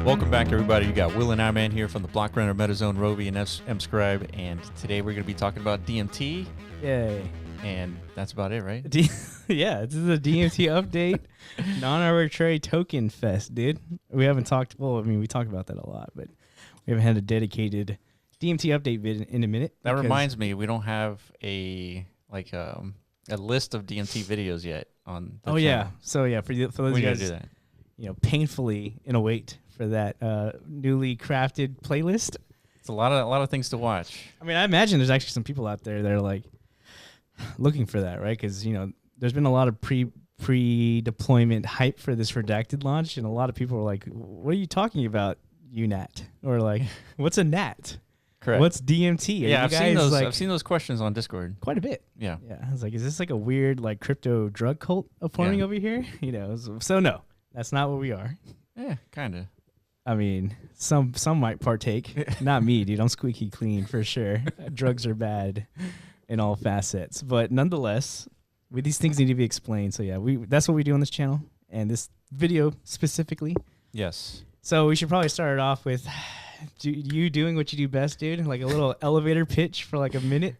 Welcome back, everybody. You got Will and I-Man here from the Block Runner, MetaZone, Rovi, and mScribe, and today we're going to be talking about DMT. Yay. And that's about it, right? Yeah, this is a DMT update, non-arbitrary token fest, dude. We haven't talked, well, I mean, we talk about that a lot, but we haven't had a dedicated DMT update vid in a minute. That reminds me, we don't have a list of DMT videos yet on the channel. Yeah. So, yeah, for those of you guys, do that. You know, painfully in a wait for that newly crafted playlist. It's a lot of things to watch. I mean, I imagine there's actually some people out there that are like looking for that, right? Because, you know, there's been a lot of pre-deployment hype for this Redacted launch, and a lot of people are like, what are you talking about, UNAT? Or like, what's a NAT? Correct. What's DMT? Yeah, I've seen those questions on Discord. Quite a bit. Yeah. Yeah. I was like, is this like a weird like crypto drug cult forming over here? You know, so no, that's not what we are. Yeah, kind of. I mean, some might partake. Not me, dude. I'm squeaky clean for sure. Drugs are bad in all facets. But nonetheless, these things need to be explained. So yeah, that's what we do on this channel and this video specifically. Yes. So we should probably start it off with you doing what you do best, dude. Like a little elevator pitch for like a minute.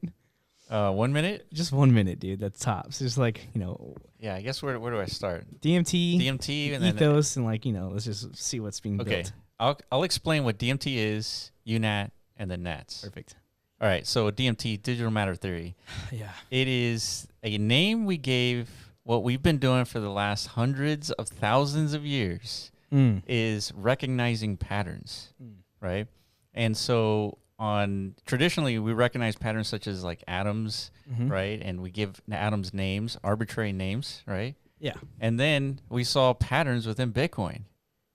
1 minute? Just 1 minute, dude. That's tops. Just like, you know. Yeah, I guess where do I start? DMT, and ethos, and like, you know, let's just see what's being built. I'll explain what DMT is, UNAT, and then NATs. Perfect. All right, so DMT, digital matter theory. Yeah. It is a name we gave what we've been doing for the last hundreds of thousands of years is recognizing patterns, right? And so traditionally we recognize patterns such as like atoms, right? And we give atoms names, arbitrary names, right? Yeah. And then we saw patterns within Bitcoin,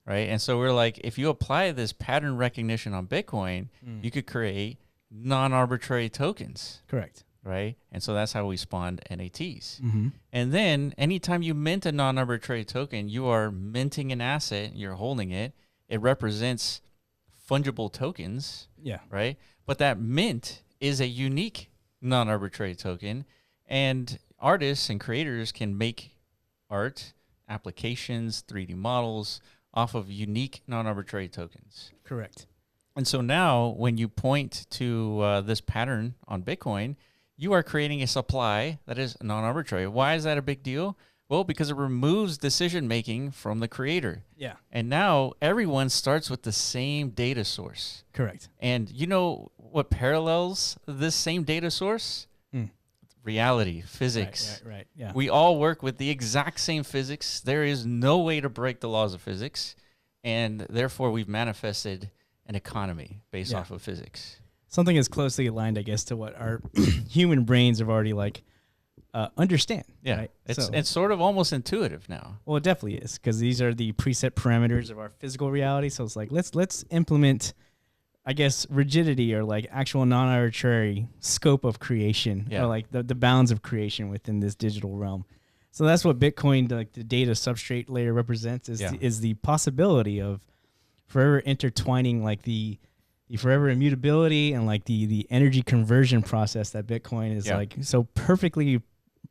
right? And so we're like, if you apply this pattern recognition on Bitcoin, you could create non-arbitrary tokens. Correct. Right? And so that's how we spawned NATs. And then anytime you mint a non-arbitrary token, you are minting an asset, you're holding it. It represents fungible tokens. Yeah. Right? But that mint is a unique non-arbitrary token, and artists and creators can make art, applications, 3D models off of unique non-arbitrary tokens. Correct. And so now when you point to this pattern on Bitcoin, you are creating a supply that is non-arbitrary. Why is that a big deal? Well, because it removes decision-making from the creator. Yeah. And now everyone starts with the same data source. Correct. And you know what parallels this same data source? Reality, physics. Right. Yeah. We all work with the exact same physics. There is no way to break the laws of physics. And therefore, we've manifested an economy based off of physics. Something is closely aligned, I guess, to what our human brains have already like understand. Yeah, right? It's sort of almost intuitive now. Well, it definitely is, because these are the preset parameters of our physical reality. So it's like let's implement, I guess, rigidity or like actual non-arbitrary scope of creation, or like the bounds of creation within this digital realm. So that's what Bitcoin, like the data substrate layer, represents is the possibility of forever intertwining like the forever immutability and like the energy conversion process that Bitcoin is like so perfectly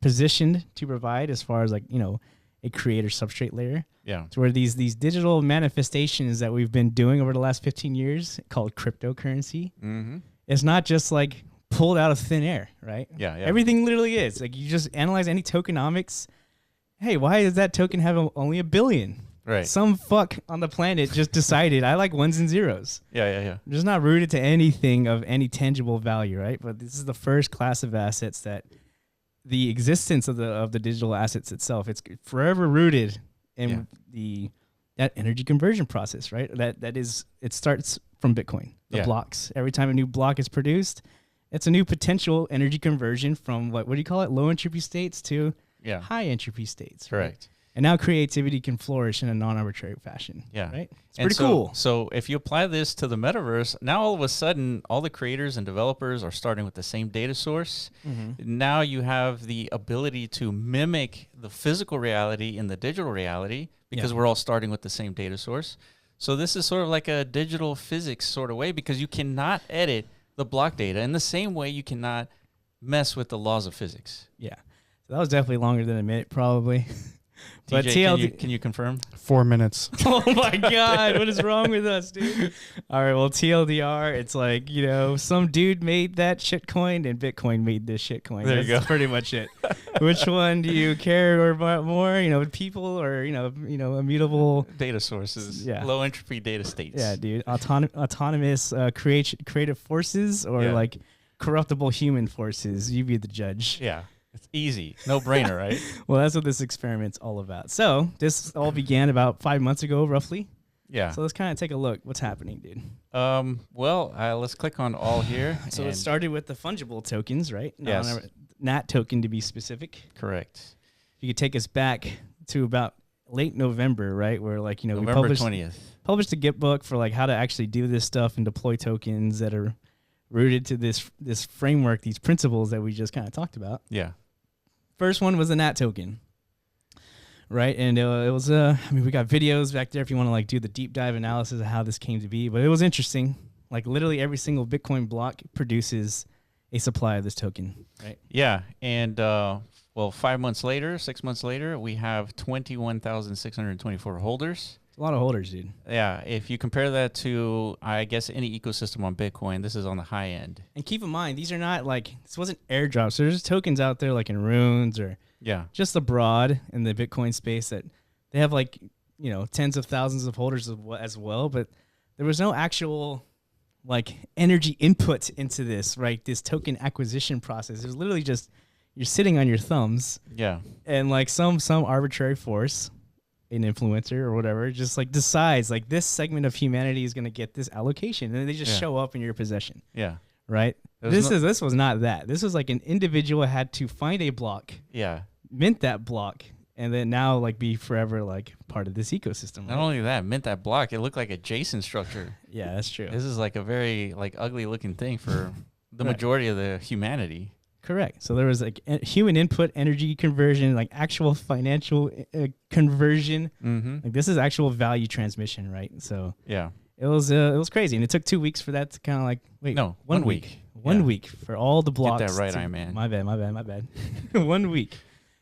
positioned to provide, as far as like, you know, a creator substrate layer. Yeah. To where these digital manifestations that we've been doing over the last 15 years called cryptocurrency, it's not just like pulled out of thin air, right? Yeah. Everything literally is. Like, you just analyze any tokenomics. Hey, why does that token have only 1 billion? Right. Some fuck on the planet just decided I like ones and zeros. Yeah. I'm just not rooted to anything of any tangible value, right? But this is the first class of assets that the existence of the digital assets itself, it's forever rooted in that energy conversion process, right? It starts from Bitcoin, the blocks. Every time a new block is produced, it's a new potential energy conversion from what do you call it? Low entropy states to high entropy states. Right? Correct. And now creativity can flourish in a non-arbitrary fashion. Yeah. Right? It's pretty cool. So if you apply this to the metaverse, now all of a sudden, all the creators and developers are starting with the same data source. Now you have the ability to mimic the physical reality in the digital reality, because we're all starting with the same data source. So this is sort of like a digital physics sort of way, because you cannot edit the block data in the same way you cannot mess with the laws of physics. Yeah. So that was definitely longer than a minute, probably. But TLD, can you confirm? 4 minutes. Oh my God, what is wrong with us, dude? All right, well, TLDR, it's like, some dude made that shitcoin and Bitcoin made this shitcoin. There you That's go. pretty much it. Which one do you care about more? People or, immutable Data sources, Yeah. low entropy data states. Yeah, dude. Autonomous creative forces or like corruptible human forces. You be the judge. Yeah. It's easy. No brainer, right? Well, that's what this experiment's all about. So this all began about 5 months ago, roughly. Yeah. So let's kind of take a look. What's happening, dude? Let's click on all here. So it started with the fungible tokens, right? Yes. NAT token to be specific. Correct. You could take us back to about late November, right? Where we November 20th. published a Git book for like how to actually do this stuff and deploy tokens that are rooted to this framework, these principles that we just kind of talked about. Yeah. First one was the NAT token, right? And it was we got videos back there if you want to like do the deep dive analysis of how this came to be. But it was interesting. Like literally every single Bitcoin block produces a supply of this token, right? Yeah, and 5 months later, 6 months later, we have 21,624 holders. It's a lot of holders, dude. Yeah, if you compare that to, I guess, any ecosystem on Bitcoin, this is on the high end. And keep in mind, these are not this wasn't airdrops. There's tokens out there like in Runes or just abroad in the Bitcoin space that they have tens of thousands of holders as well. But there was no actual energy input into this, right? This token acquisition process. It was literally just you're sitting on your thumbs. Yeah. And some arbitrary force, an influencer or whatever, just decides this segment of humanity is going to get this allocation, and they just show up in your possession. Yeah. Right. This was not that. This was like an individual had to find a block. Yeah. Mint that block, and then now be forever part of this ecosystem. Not only that, mint that block, it looked like a JSON structure. Yeah, that's true. This is a very ugly looking thing for the majority of the humanity. Correct. So there was human input, energy conversion, actual financial conversion. Mm-hmm. This is actual value transmission, right? So yeah, it was crazy, and it took 2 weeks for that to kind of wait. No, 1 week. 1 week for all the blocks. Get that right, Iron Man. My bad. 1 week.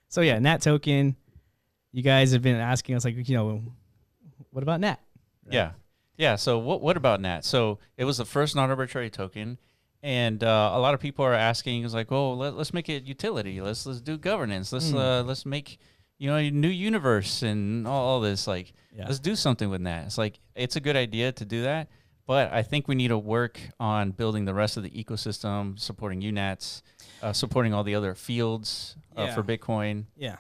So yeah, NAT token. You guys have been asking us what about NAT? Right? Yeah. So what about NAT? So it was the first non-arbitrary token. And a lot of people are asking, let's make it utility. Let's do governance. Let's make a new universe and all this. Let's do something with that. It's a good idea to do that, but I think we need to work on building the rest of the ecosystem, supporting UNATs, supporting all the other fields for Bitcoin. Yeah,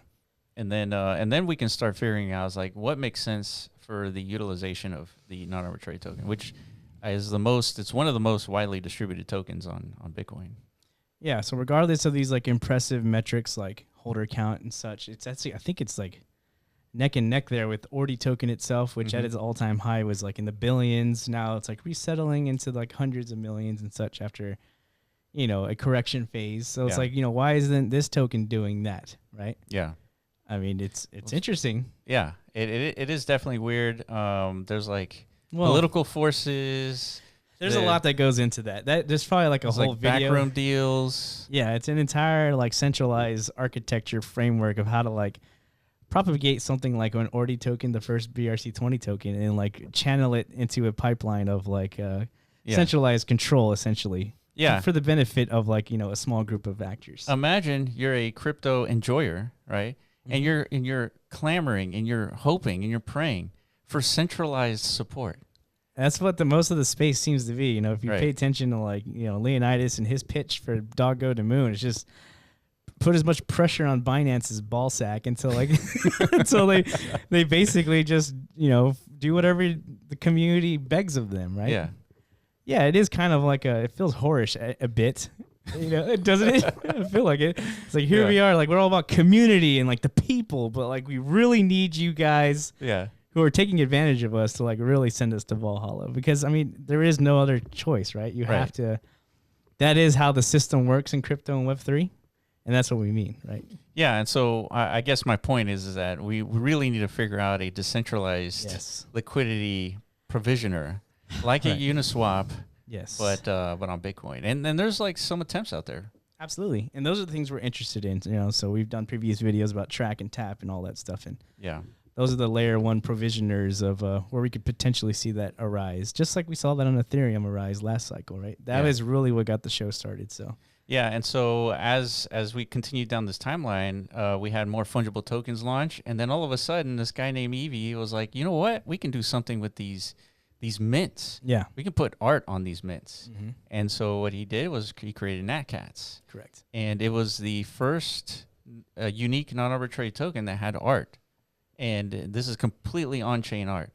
and then we can start figuring out what makes sense for the utilization of the non-arbitrary token, which it's one of the most widely distributed tokens on Bitcoin. Yeah, so regardless of these impressive metrics like holder count and such, it's actually, I think it's neck and neck there with Ordi token itself, which at its all-time high was in the billions. Now it's resettling into hundreds of millions and such after a correction phase. So it's why isn't this token doing that, right? Yeah. I mean, it's interesting. Yeah, it is definitely weird. There's political forces. There's a lot that goes into that. There's probably a whole video. Backroom deals. Yeah, it's an entire centralized architecture framework of how to propagate something like an Ordi token, the first BRC20 token, and channel it into a pipeline of centralized control, essentially. Yeah, for the benefit of a small group of actors. Imagine you're a crypto enjoyer, right? And you're clamoring and you're hoping and you're praying for centralized support. That's what most of the space seems to be. If you pay attention to Leonidas and his pitch for Doggo to Moon, it's just put as much pressure on Binance's ball sack until until they basically just do whatever the community begs of them, right? Yeah. Yeah, it is kind of it feels whorish a bit. Doesn't it? I feel like it. It's here we are, we're all about community and the people, but we really need you guys who are taking advantage of us to really send us to Valhalla, because there is no other choice, right? You have to. That is how the system works in crypto and Web3, and that's what we mean, right? Yeah, and so I guess my point is that we really need to figure out a decentralized liquidity provisioner like a Uniswap. Yes, but on Bitcoin, and then there's some attempts out there. Absolutely, and those are the things we're interested in. So we've done previous videos about track and tap and all that stuff, and those are the layer 1 provisioners of where we could potentially see that arise, just like we saw that on Ethereum arise last cycle, right? That is really what got the show started. So yeah, and so as we continued down this timeline, we had more fungible tokens launch, and then all of a sudden, this guy named Evie was like, you know what? We can do something with these mints. Yeah, we can put art on these mints. And so what he did was he created Natcats. Correct. And it was the first unique non-arbitrary token that had art. And this is completely on-chain art.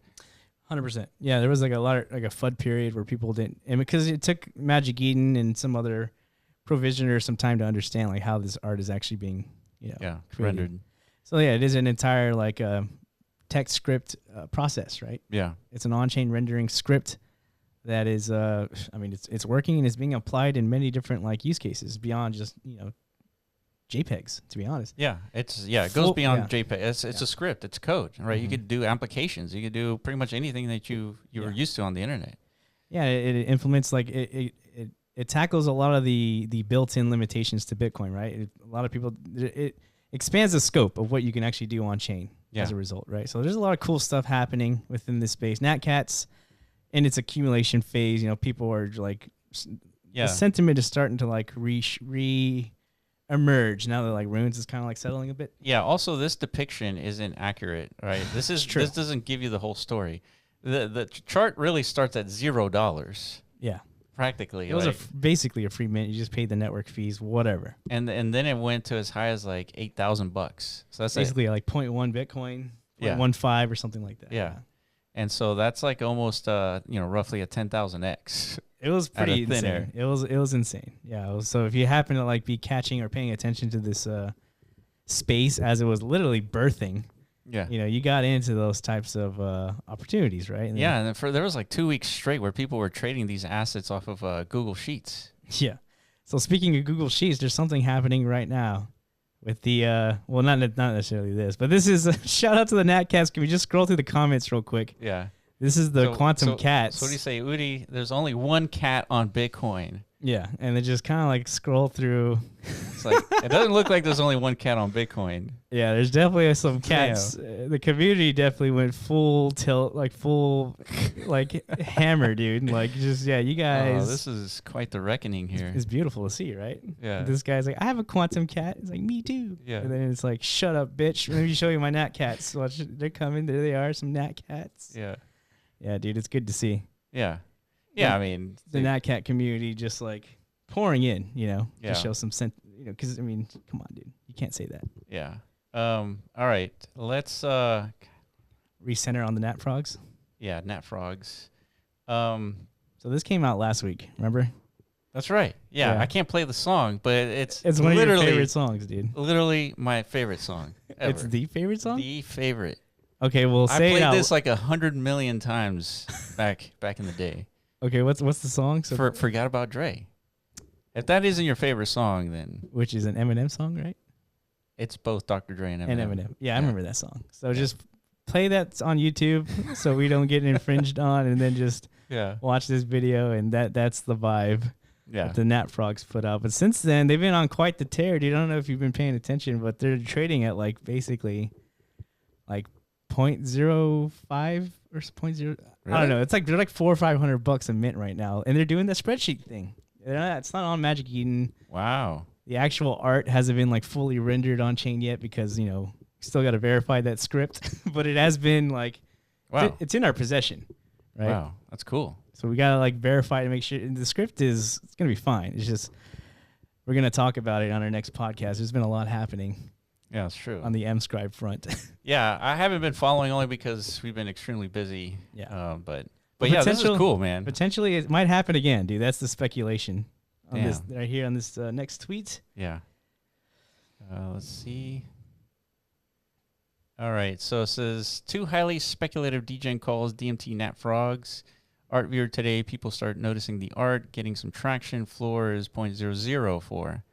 100%. Yeah, there was like a FUD period where people didn't, and because it took Magic Eden and some other provisioner some time to understand like how this art is actually being, rendered. So yeah, it is an entire like text script process, right? Yeah, it's an on-chain rendering script that is, it's working and it's being applied in many different like use cases beyond just JPEGs, to be honest. Yeah, it goes beyond JPEG. It's a script. It's code, right? You could do applications. You could do pretty much anything that you were used to on the internet. Yeah, it implements like it tackles a lot of the built-in limitations to Bitcoin, right? A lot of people, it expands the scope of what you can actually do on chain as a result, right? So there's a lot of cool stuff happening within this space. Natcats in its accumulation phase, people are like, the sentiment is starting to like emerge now that like Runes is kind of like settling a bit. Yeah. Also, this depiction isn't accurate, right? This is true. This doesn't give you the whole story. The chart really starts at $0. Yeah. Practically. It was basically a free mint. You just paid the network fees, whatever. And then it went to as high as like $8,000. So that's basically like 0.1 Bitcoin, 0.15 or something like that. Yeah. And so that's like almost roughly a 10,000x. It was pretty insane. It was insane. Yeah. So if you happen to like be catching or paying attention to this space as it was literally birthing, you got into those types of opportunities, right? And and there was like 2 weeks straight where people were trading these assets off of Google Sheets. Yeah. So speaking of Google Sheets, there's something happening right now with the not necessarily this, but this is a shout out to the Natcats. Can we just scroll through the comments real quick? Yeah. This is the quantum cats. So what do you say, Udi? There's only one cat on Bitcoin. Yeah, and they just kind of like scroll through. It's like it doesn't look like there's only one cat on Bitcoin. Yeah, there's definitely some cats. The community definitely went full tilt, like full, like hammer, dude. Like just you guys. Oh, this is quite the reckoning here. It's beautiful to see, right? Yeah. This guy's like, I have a quantum cat. It's like, me too. Yeah. And then it's like, shut up, bitch. Let me show you my Natcats. Watch, they're coming. There they are, some Natcats. Yeah. Yeah, dude, it's good to see. Yeah. Yeah, I mean, the Natcat community just like pouring in, to show some sense, because I mean, come on, dude, you can't say that. Yeah. All right, let's recenter on the NatFrogs. Yeah, NatFrogs. So this came out last week. Remember? That's right. Yeah, I can't play the song, but it's one of your favorite songs, dude. Literally my favorite song ever. It's the favorite song. The favorite. Okay, well, I played this like 100 million times back in the day. Okay, what's the song? So Forgot About Dre. If that isn't your favorite song, then which is an Eminem song, right? It's both Dr. Dre and Eminem. And Eminem. Yeah, I remember that song. So just play that on YouTube so we don't get infringed on, and then just watch this video, and that's the vibe. Yeah, that the NatFrogs put out. But since then, they've been on quite the tear, dude. I don't know if you've been paying attention, but they're trading at like basically like 0.05 or 0.0. Really? I don't know. It's like they're like $400 or $500 a mint right now, and they're doing the spreadsheet thing. It's not on Magic Eden. Wow. The actual art hasn't been like fully rendered on chain yet because still got to verify that script, but it has been like, it's in our possession, right? Wow, that's cool. So we gotta like verify to make sure the script it's gonna be fine. It's just we're gonna talk about it on our next podcast. There's been a lot happening. Yeah, it's true. On the mScribe front. Yeah, I haven't been following only because we've been extremely busy. Yeah. But yeah, this is cool, man. Potentially it might happen again, dude. That's the speculation on this right here on this next tweet. Yeah. Let's see. All right. So it says 2 highly speculative degen calls, DMT NatFrogs. Art viewer today, people start noticing the art, getting some traction. Floor is 0.004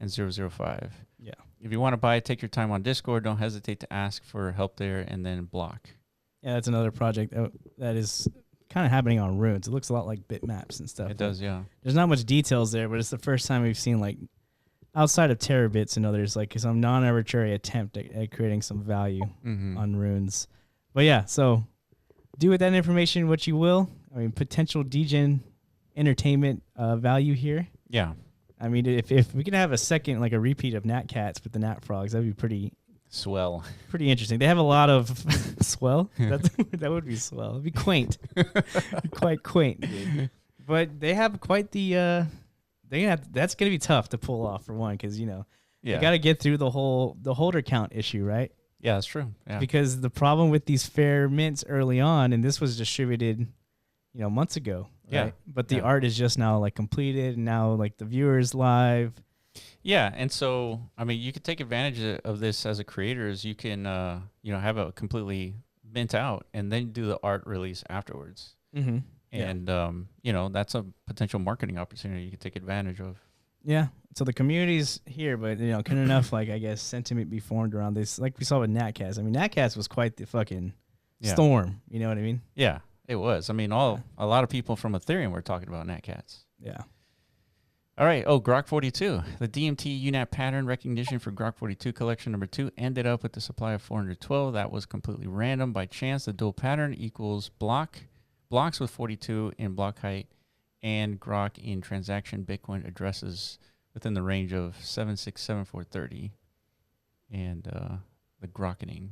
and 0.005. Yeah. If you want to buy it, take your time on Discord. Don't hesitate to ask for help there, and then block. Yeah, that's another project that is kind of happening on Runes. It looks a lot like bitmaps and stuff. It does, yeah. There's not much details there, but it's the first time we've seen like outside of terabits and others, like some non-arbitrary attempt at creating some value on runes. But yeah, so do with that information what you will. I mean, potential degen entertainment value here. Yeah. I mean, if we could have a second, like a repeat of Natcats with the NatFrogs, that'd be pretty swell. Pretty interesting. They have a lot of swell. That would be swell. It'd be quaint. Be quite quaint, dude. But they have quite the. That's gonna be tough to pull off for one, because you got to get through the holder count issue, right? Yeah, that's true. Yeah. Because the problem with these fair mints early on, and this was distributed, months ago. Right? Yeah. But the art is just now like completed, and now like the viewers live. Yeah, and so I mean, you could take advantage of this as a creator. Is you can have a completely mint out, and then do the art release afterwards. Mm-hmm. And that's a potential marketing opportunity you could take advantage of. Yeah. So the community's here, but can enough sentiment be formed around this, like we saw with Natcats. I mean, Natcats was quite the fucking storm. You know what I mean? Yeah, it was. I mean, a lot of people from Ethereum were talking about Natcats. Yeah. All right. Oh, Grok 42. The DMT Unap pattern recognition for Grok 42 collection number 2 ended up with the supply of 412. That was completely random by chance. The dual pattern equals blocks with 42 in block height and Grok in transaction Bitcoin addresses within the range of 767,430 and the Grokkening.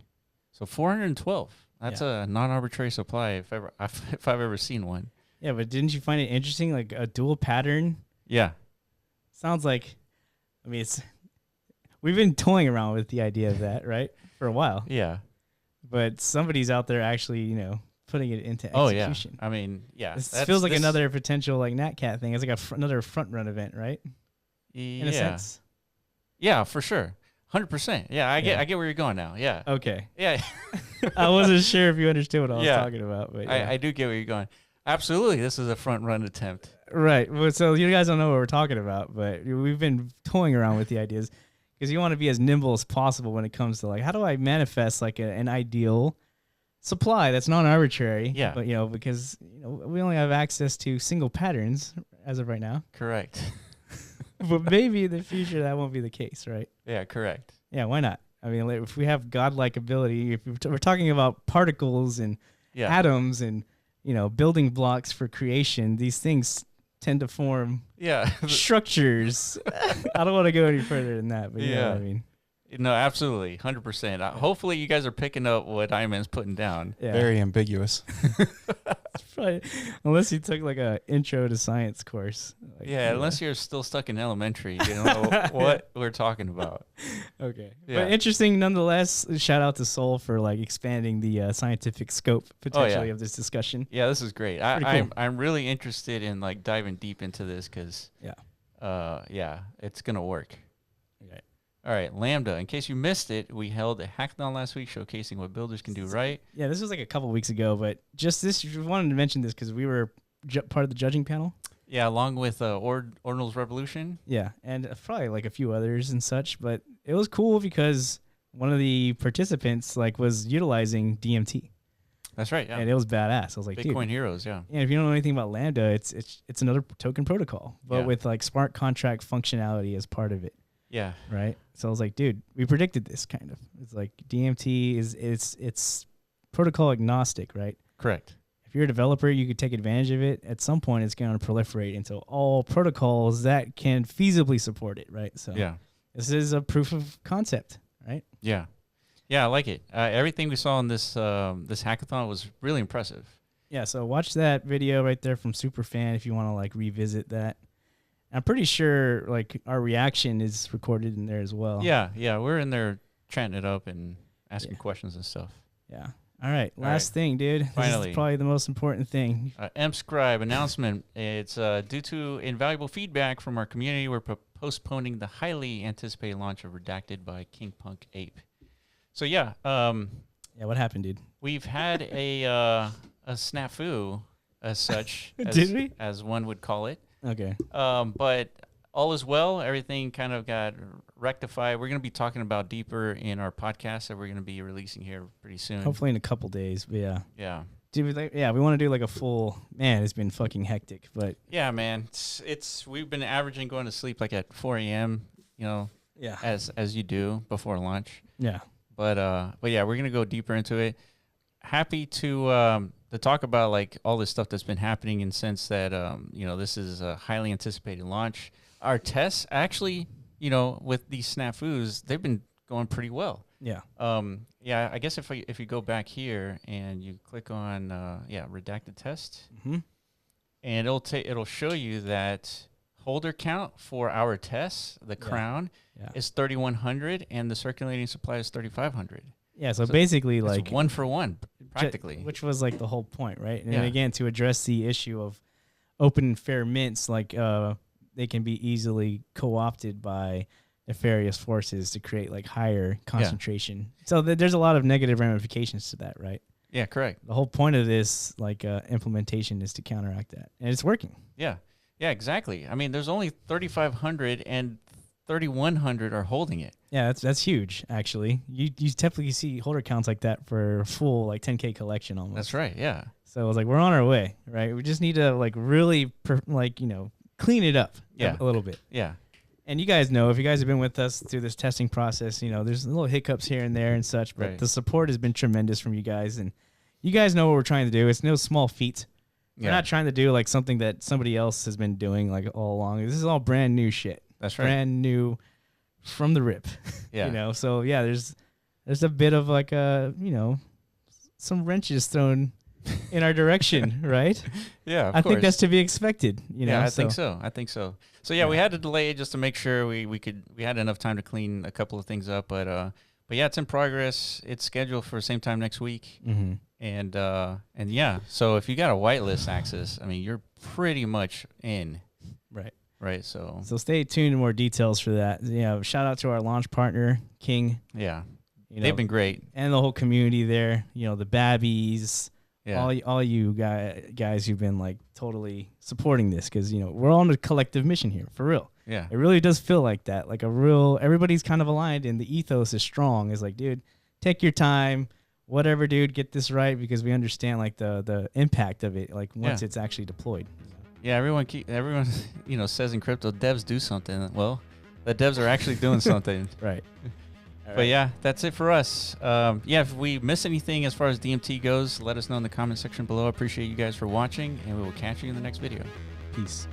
So 412. That's a non-arbitrary supply if I've ever seen one. Yeah, but didn't you find it interesting, like a dual pattern? Yeah. Sounds like, we've been toying around with the idea of that, right, for a while. Yeah. But somebody's out there actually, putting it into execution. Oh, yeah. I mean, yeah. This feels like another potential like Natcat thing. It's like another front run event, right? In a sense. Yeah, for sure. 100%. Yeah, I get where you're going now. Yeah. Okay. Yeah. I wasn't sure if you understood what I was talking about, but I do get where you're going. Absolutely, this is a front run attempt. Right. Well, so you guys don't know what we're talking about, but we've been toying around with the ideas because you want to be as nimble as possible when it comes to like, how do I manifest like an ideal supply that's non-arbitrary? Yeah. But because we only have access to single patterns as of right now. Correct. But maybe in the future that won't be the case, right? Yeah. Correct. Yeah. Why not? I mean, if we have godlike ability, if we're talking about particles and atoms and building blocks for creation, these things tend to form structures. I don't want to go any further than that, but you know what I mean. No, absolutely, 100%. Hopefully, you guys are picking up what Iman's putting down. Yeah. Very ambiguous. Probably, unless you took like a intro to science course. Unless you're still stuck in elementary, you don't know what we're talking about. Okay, but interesting nonetheless. Shout out to Sol for like expanding the scientific scope potentially of this discussion. Yeah, this is great. I'm really interested in like diving deep into this because it's gonna work. Okay. All right, Lambda. In case you missed it, we held a hackathon last week showcasing what builders can do right. Yeah, this was like a couple weeks ago, but just this, we wanted to mention this because we were part of the judging panel. Yeah, along with Ordinal's Revolution. Yeah, and probably like a few others and such, but it was cool because one of the participants was utilizing DMT. That's right, yeah. And it was badass. I was like, Bitcoin heroes, yeah. And if you don't know anything about Lambda, it's another token protocol, but with like smart contract functionality as part of it. Yeah. Right. So I was like, dude, we predicted this kind of. It's like DMT it's protocol agnostic, right? Correct. If you're a developer, you could take advantage of it. At some point, it's going to proliferate into all protocols that can feasibly support it, right? So this is a proof of concept, right? Yeah. Yeah, I like it. Everything we saw in this hackathon was really impressive. Yeah. So watch that video right there from Superfan if you want to like revisit that. I'm pretty sure like our reaction is recorded in there as well. Yeah, we're in there chatting it up and asking questions and stuff. Yeah. All right, last thing, dude. Finally. This is probably the most important thing. mScribe announcement. It's due to invaluable feedback from our community, we're postponing the highly anticipated launch of Redacted by King Punk Ape. So what happened, dude? We've had a snafu as such. Did we? As one would call it. Okay. But all is well. Everything kind of got rectified. We're going to be talking about deeper in our podcast that we're going to be releasing here pretty soon. Hopefully in a couple days. But yeah. Dude, we want to do like a full. Man, it's been fucking hectic. But yeah, man, it's we've been averaging going to sleep like at 4 a.m. Yeah. as you do before launch. Yeah. But yeah, we're gonna go deeper into it. Happy to talk about like all this stuff that's been happening, in sense that this is a highly anticipated launch. Our tests actually, with these snafus, they've been going pretty well. Yeah. Yeah. I guess if you go back here and you click on redacted test, and it'll show you that holder count for our tests, the crown is 3,100 and the circulating supply is 3,500. Yeah, so basically it's like 1 for 1 practically. Which was like the whole point, right? And again, to address the issue of open and fair mints, like they can be easily co-opted by nefarious forces to create like higher concentration. So there's a lot of negative ramifications to that, right? Yeah, correct. The whole point of this like implementation is to counteract that. And it's working. Yeah. Yeah, exactly. I mean, there's only 3,500 and 3,100 are holding it. Yeah, that's huge, actually. You typically see holder counts like that for a full like 10K collection almost. That's right, yeah. So I was like, we're on our way, right? We just need to like really clean it up a little bit. Yeah. And you guys know, if you guys have been with us through this testing process, there's little hiccups here and there and such, but the support has been tremendous from you guys. And you guys know what we're trying to do. It's no small feat. We're not trying to do like something that somebody else has been doing like all along. This is all brand new shit. That's right. Brand new from the rip. Yeah. So yeah, there's a bit of like some wrenches thrown in our direction, right? Yeah, of I course. think that's to be expected. I think so. So yeah, we had to delay it just to make sure we had enough time to clean a couple of things up, but yeah, it's in progress. It's scheduled for the same time next week. Mm-hmm. And yeah, so if you got a whitelist access, I mean, you're pretty much in. Right. So stay tuned to more details for that. Shout out to our launch partner, King. Yeah. They've been great. And the whole community there, the Babbies, Yeah. All you guys who've been like totally supporting this, because we're all on a collective mission here, for real. Yeah. It really does feel like that, like everybody's kind of aligned, and the ethos is strong. It's like, dude, take your time, whatever, dude, get this right, because we understand like the impact of it, like once it's actually deployed. Yeah, everyone says in crypto, devs do something. Well, the devs are actually doing something. Right. But yeah, that's it for us. If we miss anything as far as DMT goes, let us know in the comment section below. I appreciate you guys for watching, and we will catch you in the next video. Peace.